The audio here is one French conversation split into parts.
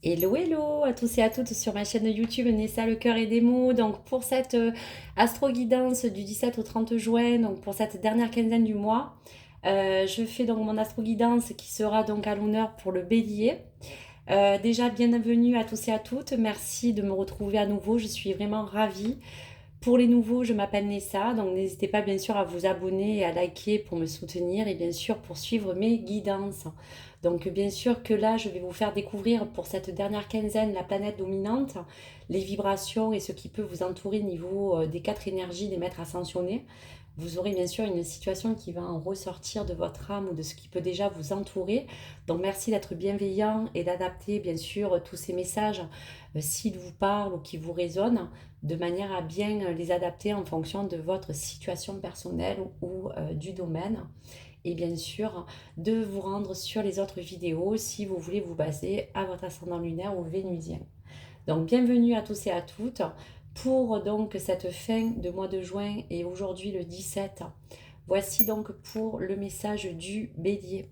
Hello, hello à tous et à toutes sur ma chaîne YouTube Nessa le cœur et des mots. Donc pour cette astro-guidance du 17 au 30 juin, donc pour cette dernière quinzaine du mois, je fais donc mon astro-guidance qui sera donc à l'honneur pour le bélier. Déjà bienvenue à tous et à toutes, merci de me retrouver à nouveau, je suis vraiment ravie. Pour les nouveaux, je m'appelle Nessa, donc n'hésitez pas bien sûr à vous abonner et à liker pour me soutenir et bien sûr pour suivre mes guidances. Donc bien sûr que là, je vais vous faire découvrir pour cette dernière quinzaine la planète dominante, les vibrations et ce qui peut vous entourer au niveau des quatre énergies des maîtres ascensionnés. Vous aurez bien sûr une situation qui va en ressortir de votre âme ou de ce qui peut déjà vous entourer. Donc merci d'être bienveillant et d'adapter bien sûr tous ces messages s'ils vous parlent ou qui vous résonnent de manière à bien les adapter en fonction de votre situation personnelle ou du domaine. Et bien sûr, de vous rendre sur les autres vidéos si vous voulez vous baser à votre ascendant lunaire ou vénusien. Donc bienvenue à tous et à toutes pour donc cette fin de mois de juin et aujourd'hui le 17. Voici donc pour le message du bélier.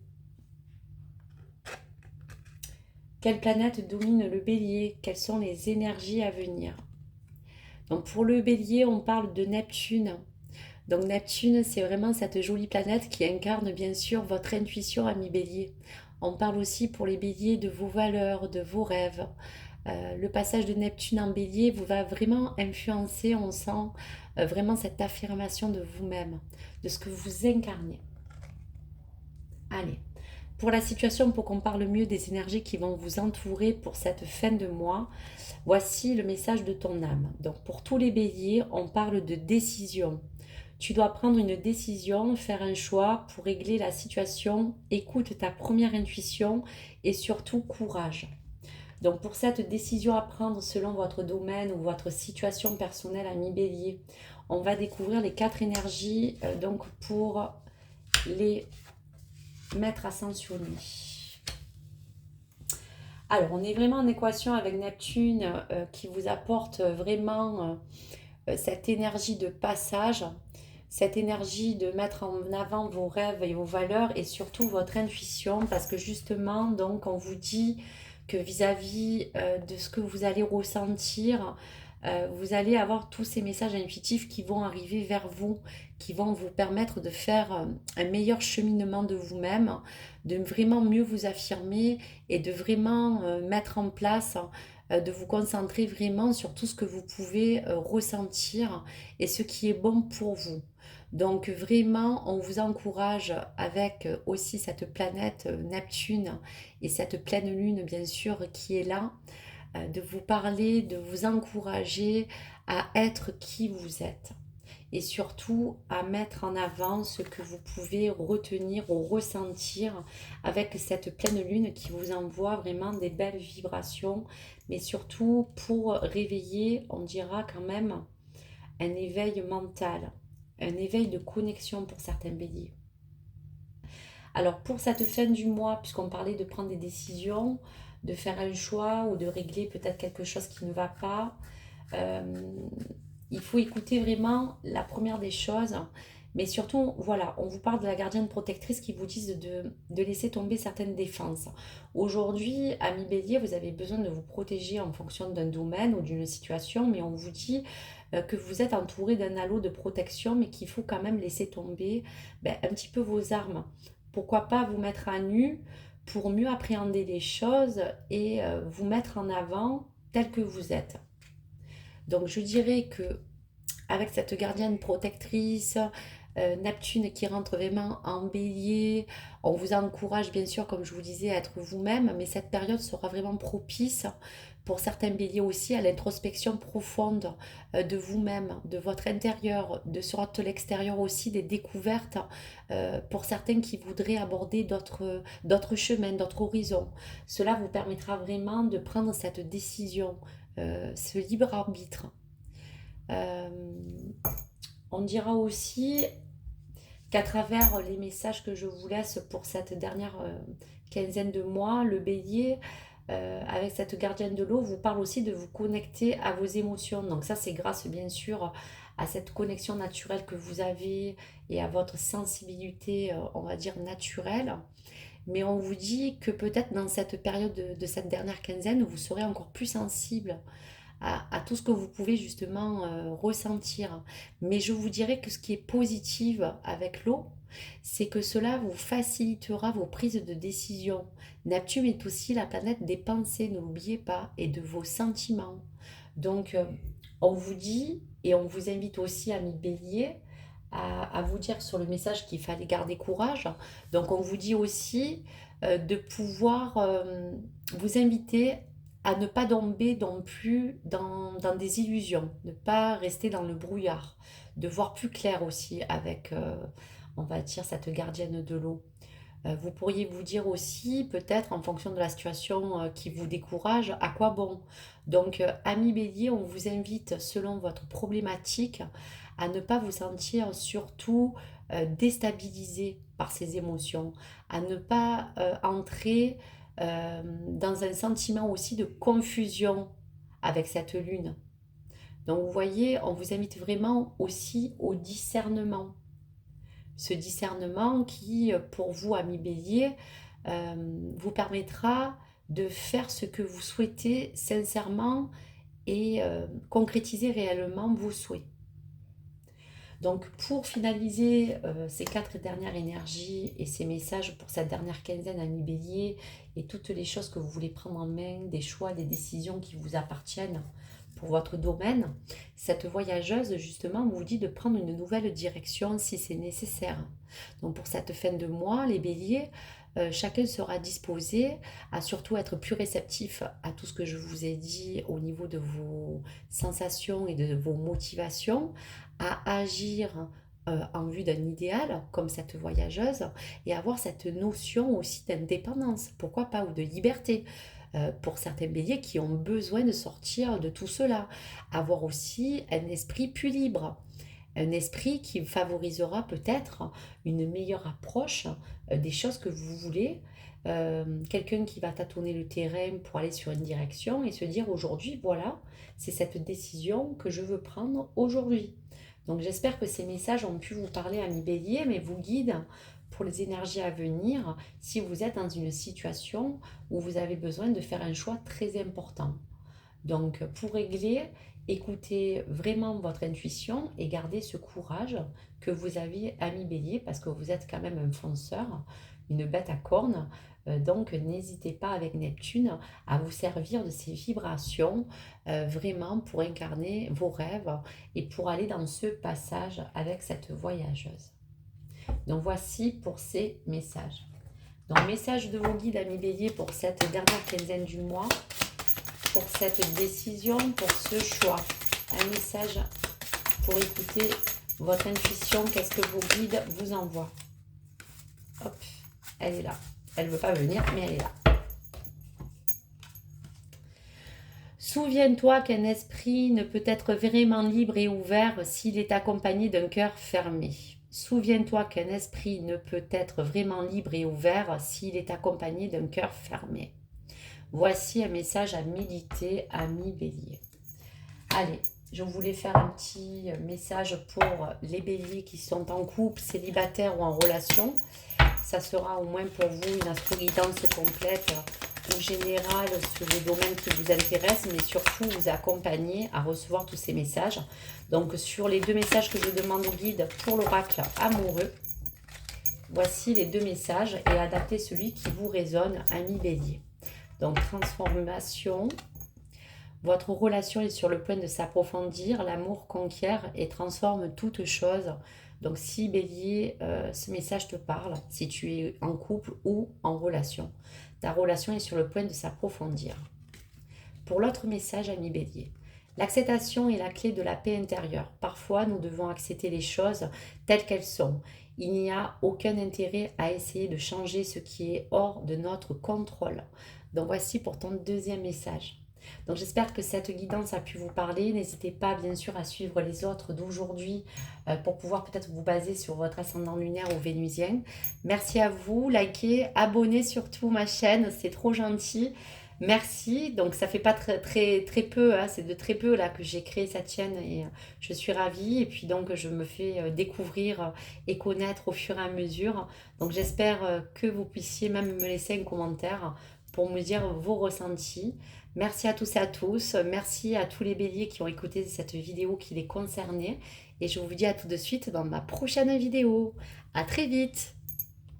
Quelle planète domine le bélier? Quelles sont les énergies à venir? Donc pour le bélier, on parle de Neptune. Donc Neptune, c'est vraiment cette jolie planète qui incarne bien sûr votre intuition, ami bélier. On parle aussi pour les béliers de vos valeurs, de vos rêves. Le passage de Neptune en bélier vous va vraiment influencer, on sent vraiment cette affirmation de vous-même, de ce que vous incarnez. Allez, pour la situation, pour qu'on parle mieux des énergies qui vont vous entourer pour cette fin de mois, voici le message de ton âme. Donc pour tous les béliers, on parle de décision. Tu dois prendre une décision, faire un choix pour régler la situation. Écoute ta première intuition et surtout courage. Donc pour cette décision à prendre selon votre domaine ou votre situation personnelle, ami bélier, on va découvrir les quatre énergies donc pour les maîtres ascensionnés. Alors on est vraiment en équation avec Neptune qui vous apporte vraiment cette énergie de passage, cette énergie de mettre en avant vos rêves et vos valeurs et surtout votre intuition parce que justement donc on vous dit que vis-à-vis de ce que vous allez ressentir, vous allez avoir tous ces messages intuitifs qui vont arriver vers vous, qui vont vous permettre de faire un meilleur cheminement de vous-même, de vraiment mieux vous affirmer et de vraiment mettre en place de vous concentrer vraiment sur tout ce que vous pouvez ressentir et ce qui est bon pour vous. Donc vraiment, on vous encourage avec aussi cette planète Neptune et cette pleine lune, bien sûr, qui est là, de vous parler, de vous encourager à être qui vous êtes et surtout à mettre en avant ce que vous pouvez retenir ou ressentir avec cette pleine lune qui vous envoie vraiment des belles vibrations, mais surtout pour réveiller, on dira quand même, un éveil mental, un éveil de connexion pour certains béliers. Alors pour cette fin du mois, puisqu'on parlait de prendre des décisions, de faire un choix ou de régler peut-être quelque chose qui ne va pas, euh, il faut écouter vraiment la première des choses. Mais surtout, voilà, on vous parle de la gardienne protectrice qui vous dit de laisser tomber certaines défenses. Aujourd'hui, ami bélier, vous avez besoin de vous protéger en fonction d'un domaine ou d'une situation, mais on vous dit que vous êtes entouré d'un halo de protection, mais qu'il faut quand même laisser tomber un petit peu vos armes. Pourquoi pas vous mettre à nu pour mieux appréhender les choses et vous mettre en avant tel que vous êtes. Donc je dirais que avec cette gardienne protectrice, Neptune qui rentre vraiment en bélier, on vous encourage bien sûr, comme je vous disais, à être vous-même, mais cette période sera vraiment propice pour certains béliers aussi à l'introspection profonde de vous-même, de votre intérieur, de sur l'extérieur aussi, des découvertes pour certains qui voudraient aborder d'autres chemins, d'autres horizons. Cela vous permettra vraiment de prendre cette décision, ce libre arbitre. Euh, on dira aussi qu'à travers les messages que je vous laisse pour cette dernière quinzaine de mois, le bélier, avec cette gardienne de l'eau, vous parle aussi de vous connecter à vos émotions. Donc ça, c'est grâce bien sûr à cette connexion naturelle que vous avez et à votre sensibilité, on va dire, naturelle. mais on vous dit que peut-être dans cette période de cette dernière quinzaine, vous serez encore plus sensible à tout ce que vous pouvez justement ressentir. Mais je vous dirais que ce qui est positif avec l'eau, c'est que cela vous facilitera vos prises de décision. Neptune est aussi la planète des pensées, ne l'oubliez pas, et de vos sentiments. Donc, on vous dit, et on vous invite aussi, amis bélier, à vous dire sur le message qu'il fallait garder courage. Donc, on vous dit aussi de pouvoir vous inviter à ne pas tomber non plus dans des illusions, ne pas rester dans le brouillard, de voir plus clair aussi avec, on va dire, cette gardienne de l'eau. Vous pourriez vous dire aussi, peut-être en fonction de la situation qui vous décourage, à quoi bon. Donc, ami bélier, on vous invite, selon votre problématique, à ne pas vous sentir surtout déstabilisé par ces émotions, à ne pas entrer dans un sentiment aussi de confusion avec cette lune. Donc, vous voyez, on vous invite vraiment aussi au discernement, ce discernement qui, pour vous, ami bélier, vous permettra de faire ce que vous souhaitez sincèrement et concrétiser réellement vos souhaits. Donc pour finaliser ces 4 dernières énergies et ces messages pour cette dernière quinzaine, ami bélier, et toutes les choses que vous voulez prendre en main, des choix, des décisions qui vous appartiennent pour votre domaine, cette voyageuse justement vous dit de prendre une nouvelle direction si c'est nécessaire. Donc pour cette fin de mois, les béliers, chacun sera disposé à surtout être plus réceptif à tout ce que je vous ai dit au niveau de vos sensations et de vos motivations, à agir en vue d'un idéal comme cette voyageuse et avoir cette notion aussi d'indépendance, pourquoi pas, ou de liberté. Pour certains béliers qui ont besoin de sortir de tout cela, avoir aussi un esprit plus libre, un esprit qui favorisera peut-être une meilleure approche des choses que vous voulez, quelqu'un qui va tâtonner le terrain pour aller sur une direction et se dire aujourd'hui, voilà, c'est cette décision que je veux prendre aujourd'hui. Donc j'espère que ces messages ont pu vous parler, amis bélier, mais vous guident pour les énergies à venir si vous êtes dans une situation où vous avez besoin de faire un choix très important. Donc pour régler, écoutez vraiment votre intuition et gardez ce courage que vous avez, ami bélier, parce que vous êtes quand même un fonceur, une bête à cornes. Donc n'hésitez pas avec Neptune à vous servir de ces vibrations vraiment pour incarner vos rêves et pour aller dans ce passage avec cette voyageuse. Donc voici pour ces messages. Donc message de vos guides, amis bélier, pour cette dernière quinzaine du mois, pour cette décision, pour ce choix. Un message pour écouter votre intuition, qu'est-ce que vos guides vous envoient. Hop, elle est là. Elle ne veut pas venir, mais elle est là. Souviens-toi qu'un esprit ne peut être vraiment libre et ouvert s'il est accompagné d'un cœur fermé. Souviens-toi qu'un esprit ne peut être vraiment libre et ouvert s'il est accompagné d'un cœur fermé. Voici un message à méditer, ami bélier. Allez, je voulais faire un petit message pour les béliers qui sont en couple, célibataires ou en relation. Ça sera au moins pour vous une astro-guidance complète ou générale sur les domaines qui vous intéressent, mais surtout vous accompagner à recevoir tous ces messages. Donc sur les 2 messages que je demande au guide pour l'oracle amoureux, voici les 2 messages et adaptez celui qui vous résonne, ami bélier. Donc transformation, votre relation est sur le point de s'approfondir, l'amour conquiert et transforme toute chose. Donc si bélier, ce message te parle, si tu es en couple ou en relation, ta relation est sur le point de s'approfondir. Pour l'autre message, ami bélier, l'acceptation est la clé de la paix intérieure. Parfois, nous devons accepter les choses telles qu'elles sont. Il n'y a aucun intérêt à essayer de changer ce qui est hors de notre contrôle. Donc voici pour ton 2e message. Donc j'espère que cette guidance a pu vous parler. N'hésitez pas bien sûr à suivre les autres d'aujourd'hui pour pouvoir peut-être vous baser sur votre ascendant lunaire ou vénusien. Merci à vous, likez, abonnez surtout ma chaîne, c'est trop gentil. Merci. Donc ça fait pas très peu, hein, c'est de très peu là que j'ai créé cette chaîne et je suis ravie. Et puis donc je me fais découvrir et connaître au fur et à mesure. Donc j'espère que vous puissiez même me laisser un commentaire pour me dire vos ressentis. Merci à tous et à tous. Merci à tous les béliers qui ont écouté cette vidéo qui les concernait. Et je vous dis à tout de suite dans ma prochaine vidéo. À très vite.